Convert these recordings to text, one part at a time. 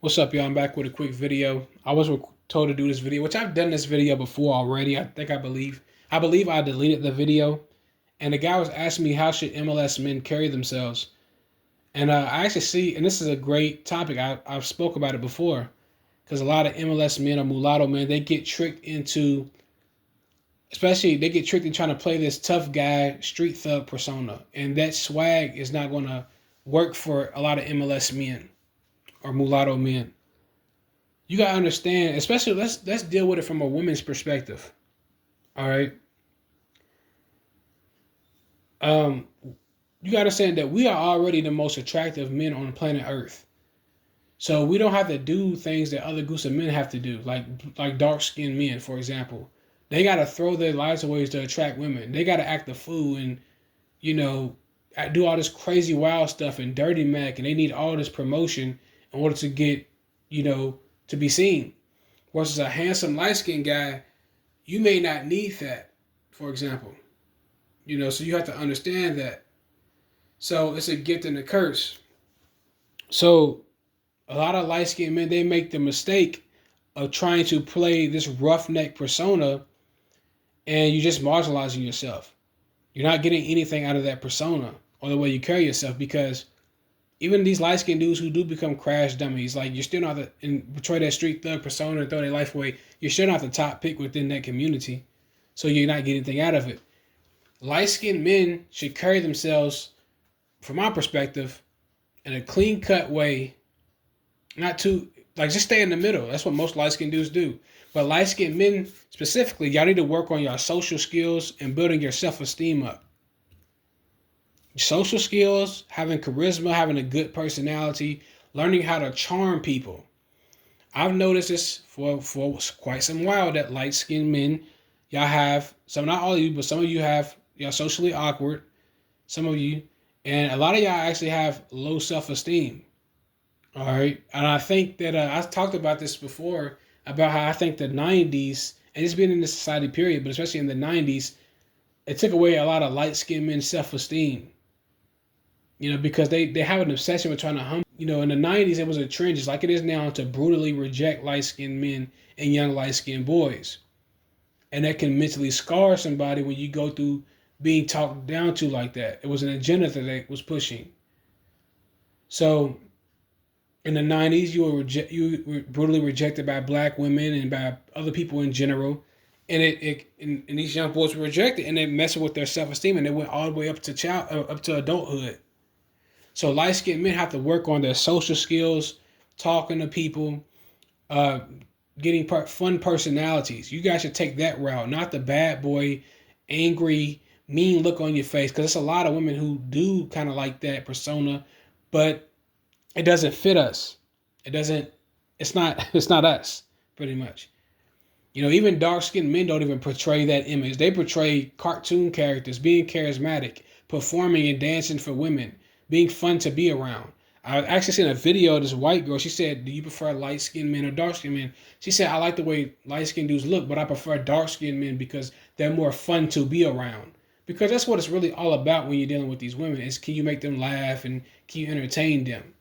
What's up, y'all? I'm back with a quick video. I was told to do this video, which I've done this video before already. I believe I deleted the video, and the guy was asking me how should MLS men carry themselves. And I actually see, and this is a great topic. I've spoke about it before, because a lot of MLS men or mulatto men, they get tricked into, especially they get tricked in trying to play this tough guy, street thug persona, and that swag is not going to work for a lot of MLS men or mulatto men. You gotta understand, especially let's deal with it from a woman's perspective. All right. Um, you gotta understand that we are already the most attractive men on planet Earth. So we don't have to do things that other groups of men have to do, like dark skinned men, for example. They gotta throw their lives away to attract women. They gotta act the fool and you know do all this crazy wild stuff and dirty mac, and they need all this promotion in order to get you know to be seen. Versus a handsome light skinned guy, you may not need that, for example. So you have to understand that. So it's a gift and a curse. So a lot of light skinned men, they make the mistake of trying to play this roughneck persona, and you just marginalizing yourself. You're not getting anything out of that persona or the way you carry yourself, because even these light skinned dudes who do become crash dummies, like you're still not and portray that street thug persona and throw their life away, you're still not the top pick within that community. So you're not getting anything out of it. Light skinned men should carry themselves, from my perspective, in a clean cut way, not too, like, just stay in the middle. That's what most light skinned dudes do. But light skinned men specifically, y'all need to work on your social skills and building your self esteem up. Social skills, having charisma, having a good personality, learning how to charm people. I've noticed this for quite some while that light skinned men, y'all have some, not all of you, but some of you have, y'all socially awkward, some of you, and a lot of y'all actually have low self esteem. All right. And I think that I've talked about this before about how I think the 90s, and it's been in the society period, but especially in the 90s, it took away a lot of light skinned men's self esteem. Because they have an obsession with trying to hum. In the 90s, it was a trend, just like it is now, to brutally reject light skinned men and young light skinned boys. And that can mentally scar somebody when you go through being talked down to like that. It was an agenda that they was pushing. So in the 90s, you were brutally rejected by black women and by other people in general. And and these young boys were rejected, and they messed with their self esteem, and they went all the way up to adulthood. So light skinned men have to work on their social skills, talking to people, uh, getting fun personalities. You guys should take that route, not the bad boy, angry, mean look on your face, because there's a lot of women who do kind of like that persona, but it doesn't fit us. It doesn't. It's not. It's not us. Pretty much. Even dark skinned men don't even portray that image. They portray cartoon characters, being charismatic, performing and dancing for women, being fun to be around. I actually seen a video of this white girl. She said, "Do you prefer light skinned men or dark skinned men?" She said, "I like the way light skinned dudes look, but I prefer dark skinned men because they're more fun to be around." Because that's what it's really all about when you're dealing with these women, is can you make them laugh and can you entertain them?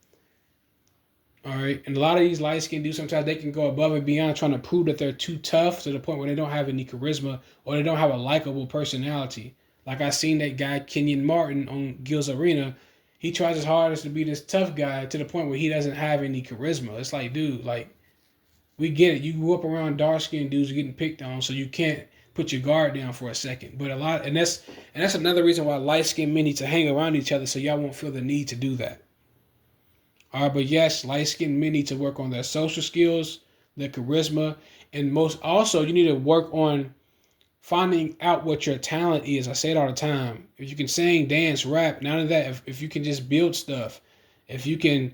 All right. And a lot of these light skinned dudes, sometimes they can go above and beyond trying to prove that they're too tough to the point where they don't have any charisma or they don't have a likable personality. Like I seen that guy, Kenyon Martin, on Gil's Arena. He tries his hardest to be this tough guy to the point where he doesn't have any charisma. It's like, dude, like, we get it. You grew up around dark skinned dudes getting picked on, so you can't put your guard down for a second. But that's another reason why light skinned men need to hang around each other, so y'all won't feel the need to do that. All right, but yes, light skinned men need to work on their social skills, their charisma, and most also you need to work on finding out what your talent is. I say it all the time. If you can sing, dance, rap, none of that. If you can just build stuff, if you can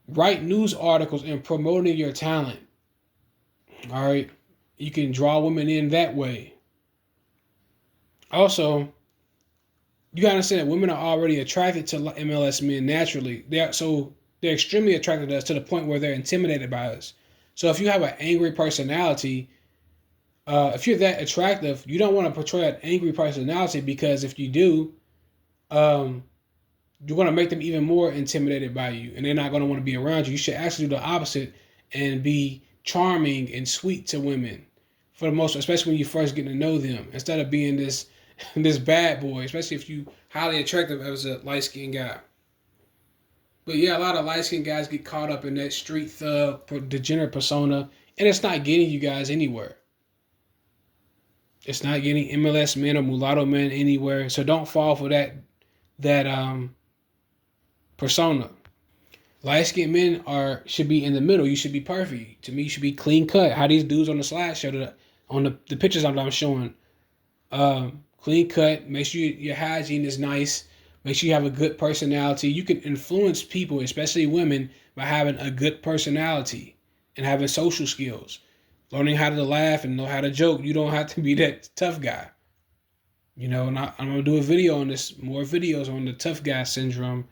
write news articles and promoting your talent, all right, you can draw women in that way. Also, you gotta understand that women are already attracted to MLS men naturally. They're extremely attracted to us to the point where they're intimidated by us. So if you have an angry personality, if you're that attractive, you don't want to portray an angry personality, because if you do, um, you're going to make them even more intimidated by you, and they're not going to want to be around you. You should actually do the opposite and be charming and sweet to women for the most, especially when you first get to know them, instead of being this this bad boy, especially if you highly attractive as a light skinned guy. But yeah, a lot of light skinned guys get caught up in that street thug degenerate persona, and it's not getting you guys anywhere. It's not getting MLS men or mulatto men anywhere. So don't fall for that persona. Light skinned men should be in the middle. You should be perfect. To me, you should be clean cut. How these dudes on the slideshow, on the pictures I'm showing, clean cut. Make sure your hygiene is nice. Make sure you have a good personality. You can influence people, especially women, by having a good personality and having social skills. Learning how to laugh and know how to joke. You don't have to be that tough guy. And I'm going to do a video on this, more videos on the tough guy syndrome.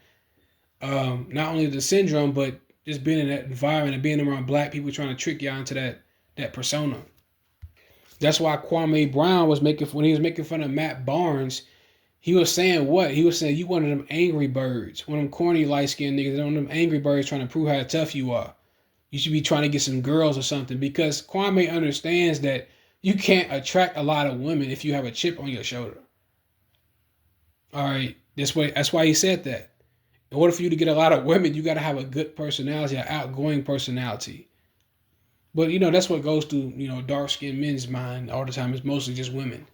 Not only the syndrome, but just being in that environment and being around black people trying to trick y'all into that persona. That's why Kwame Brown when he was making fun of Matt Barnes, he was saying what? He was saying you one of them angry birds, one of them corny light skinned niggas, one of them angry birds trying to prove how tough you are. You should be trying to get some girls or something, because Kwame understands that you can't attract a lot of women if you have a chip on your shoulder. All right, that's why he said that. In order for you to get a lot of women, you got to have a good personality, an outgoing personality. But that's what goes through dark skinned men's mind all the time. It's mostly just women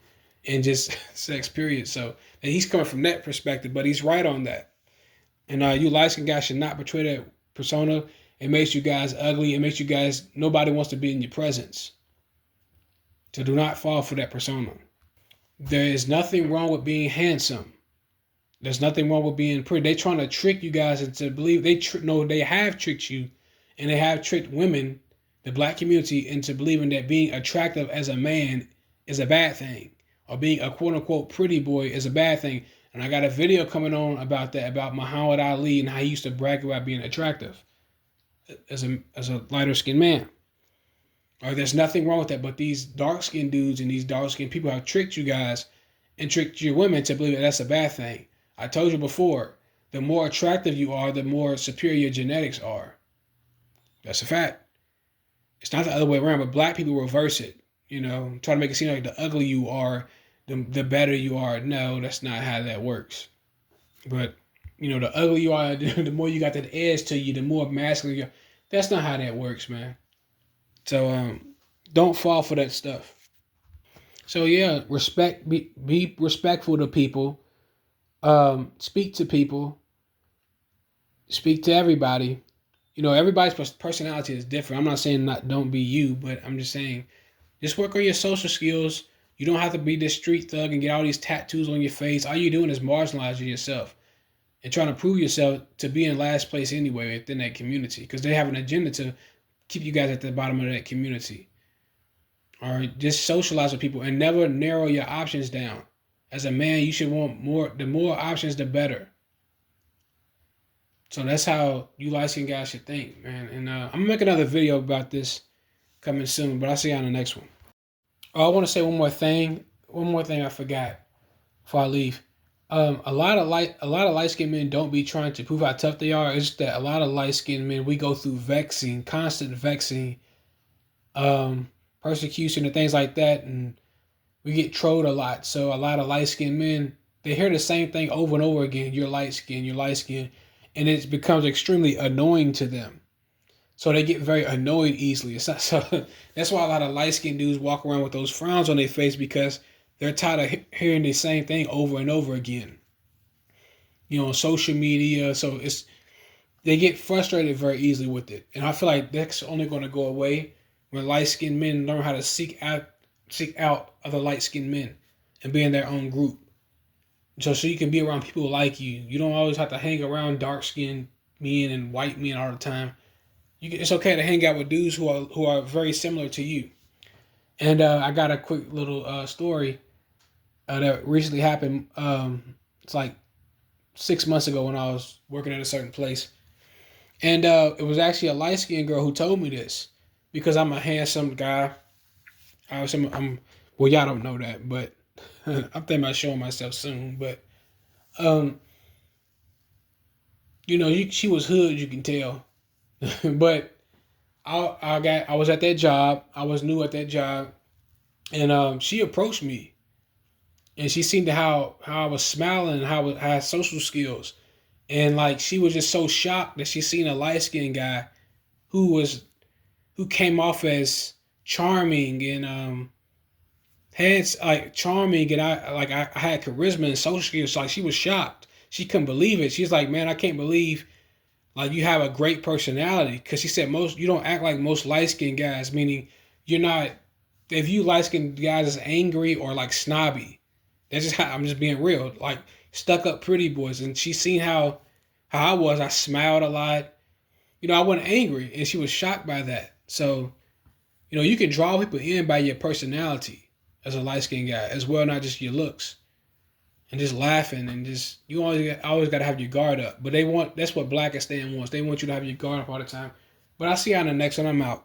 and just sex, period. So, and he's coming from that perspective, but he's right on that. And you light skinned guys should not portray that persona. It makes you guys ugly. It makes you guys, nobody wants to be in your presence. So do not fall for that persona. There is nothing wrong with being handsome. There's nothing wrong with being pretty. They're trying to trick you guys into believe they have tricked you, and they have tricked women, the black community, into believing that being attractive as a man is a bad thing, or being a quote unquote pretty boy is a bad thing. And I got a video coming on about that, about Muhammad Ali and how he used to brag about being attractive as a lighter skinned man. Or there's nothing wrong with that, but these dark skinned dudes and these dark skinned people have tricked you guys and tricked your women to believe that that's a bad thing. I told you before, the more attractive you are, the more superior your genetics are. That's a fact. It's not the other way around, but black people reverse it. Try to make it seem like the uglier you are, the better you are. No, that's not how that works. But, the uglier you are, the more you got that edge to you, the more masculine you are. That's not how that works, man. So don't fall for that stuff. So yeah, be respectful to people. Speak to people. Speak to everybody. Everybody's personality is different. I'm not saying don't be you, but I'm just saying just work on your social skills. You don't have to be this street thug and get all these tattoos on your face. All you're doing is marginalizing yourself and trying to prove yourself to be in last place anyway within that community, because they have an agenda to keep you guys at the bottom of that community. All right, just socialize with people and never narrow your options down. As a man, you should want more. The more options, the better. So that's how you light skinned guys should think, man. And I'm gonna make another video about this coming soon, but I'll see you on the next one. Oh, I want to say one more thing. One more thing I forgot before I leave. A lot of light skinned men don't be trying to prove how tough they are. It's just that a lot of light skinned men, we go through constant vexing, persecution and things like that, and we get trolled a lot. So a lot of light skinned men, they hear the same thing over and over again. You're light skinned, you're light skinned, and it becomes extremely annoying to them. So they get very annoyed easily. So that's why a lot of light skinned dudes walk around with those frowns on their face, because they're tired of hearing the same thing over and over again. On social media. So they get frustrated very easily with it. And I feel like that's only going to go away when light skinned men learn how to seek out other light skinned men and be in their own group. So you can be around people like you. You don't always have to hang around dark skinned men and white men all the time. It's okay to hang out with dudes who are very similar to you. And I got a quick little story that recently happened. It's like 6 months ago when I was working at a certain place. And it was actually a light skinned girl who told me this, because I'm a handsome guy. Well, y'all don't know that, but I'm thinking about showing myself soon. But she was hood, you can tell. But I was at that job. I was new at that job, and she approached me, and she seen how I was smiling, and how I had social skills, and like she was just so shocked that she seen a light skinned guy who was who came off as charming and had like charming, and I had charisma and social skills. Like she was shocked. She couldn't believe it. She's like, man, I can't believe like you have a great personality. Because she said most you don't act like most light skinned guys, meaning you're not. They view light skinned guys as angry or like snobby. That's just how I'm just being real. Like stuck up pretty boys. And she seen how I was. I smiled a lot. I wasn't angry, and she was shocked by that. So you can draw people in by your personality as a light skinned guy as well, not just your looks. And just laughing and just you always got to have your guard up. But that's what Blackistan wants. They want you to have your guard up all the time. But I'll see you on the next one. I'm out.